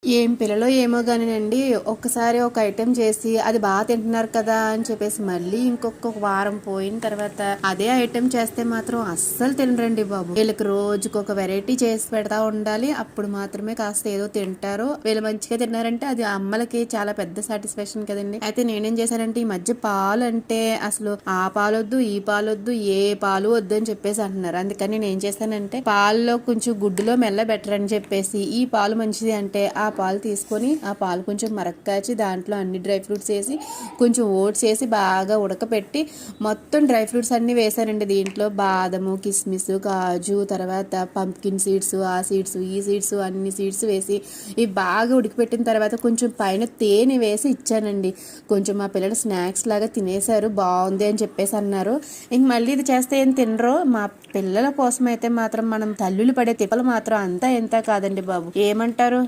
ఏం పిల్లలో ఏమో గానినండి, ఒక్కసారి ఒక ఐటెం చేసి అది బాగా తింటున్నారు కదా అని చెప్పేసి మళ్ళీ ఇంకొక వారం పోయిన తర్వాత అదే ఐటెం చేస్తే మాత్రం అస్సలు తినరండి బాబు. వీళ్ళకి రోజుకి ఒక వెరైటీ చేసి పెడతా ఉండాలి. అప్పుడు మాత్రమే కాస్త ఏదో తింటారు. వీళ్ళు మంచిగా తిన్నారంటే అది అమ్మలకి చాలా పెద్ద సాటిస్ఫాక్షన్ కదండి. అయితే నేనేం చేశానంటే ఈ మధ్య పాలు అంటే అసలు ఆ పాలొద్దు ఈ పాలొద్దు ఏ పాలు వద్దు అని చెప్పేసి అంటున్నారు. అందుకని నేను ఏం చేశానంటే పాలలో కొంచెం గుడ్డులో మెల్ల బెటర్ అని చెప్పేసి ఈ పాలు మంచిది అంటే ఆ పాలు తీసుకొని ఆ పాలు కొంచెం మరక్కాచి దాంట్లో అన్ని డ్రై ఫ్రూట్స్ వేసి కొంచెం ఓట్స్ వేసి బాగా ఉడకపెట్టి మొత్తం డ్రై ఫ్రూట్స్ అన్ని వేసానండి. దీంట్లో బాదము, కిస్మిస్, కాజు, తర్వాత పంప్కిన్ సీడ్స్, ఆ సీడ్స్ ఈ సీడ్స్ అన్ని సీడ్స్ వేసి ఇవి బాగా ఉడికిపెట్టిన తర్వాత కొంచెం పైన తేనె వేసి ఇచ్చానండి. కొంచెం మా పిల్లలు స్నాక్స్ లాగా తినేశారు, బాగుంది అని చెప్పేసి అన్నారు. ఇంక మళ్ళీ ఇది చేస్తే ఏం తినరు. మా పిల్లల కోసం అయితే మాత్రం మనం తల్లులు పడే తిప్పలు మాత్రం అంతా ఎంత కాదండి బాబు. ఏమంటారు?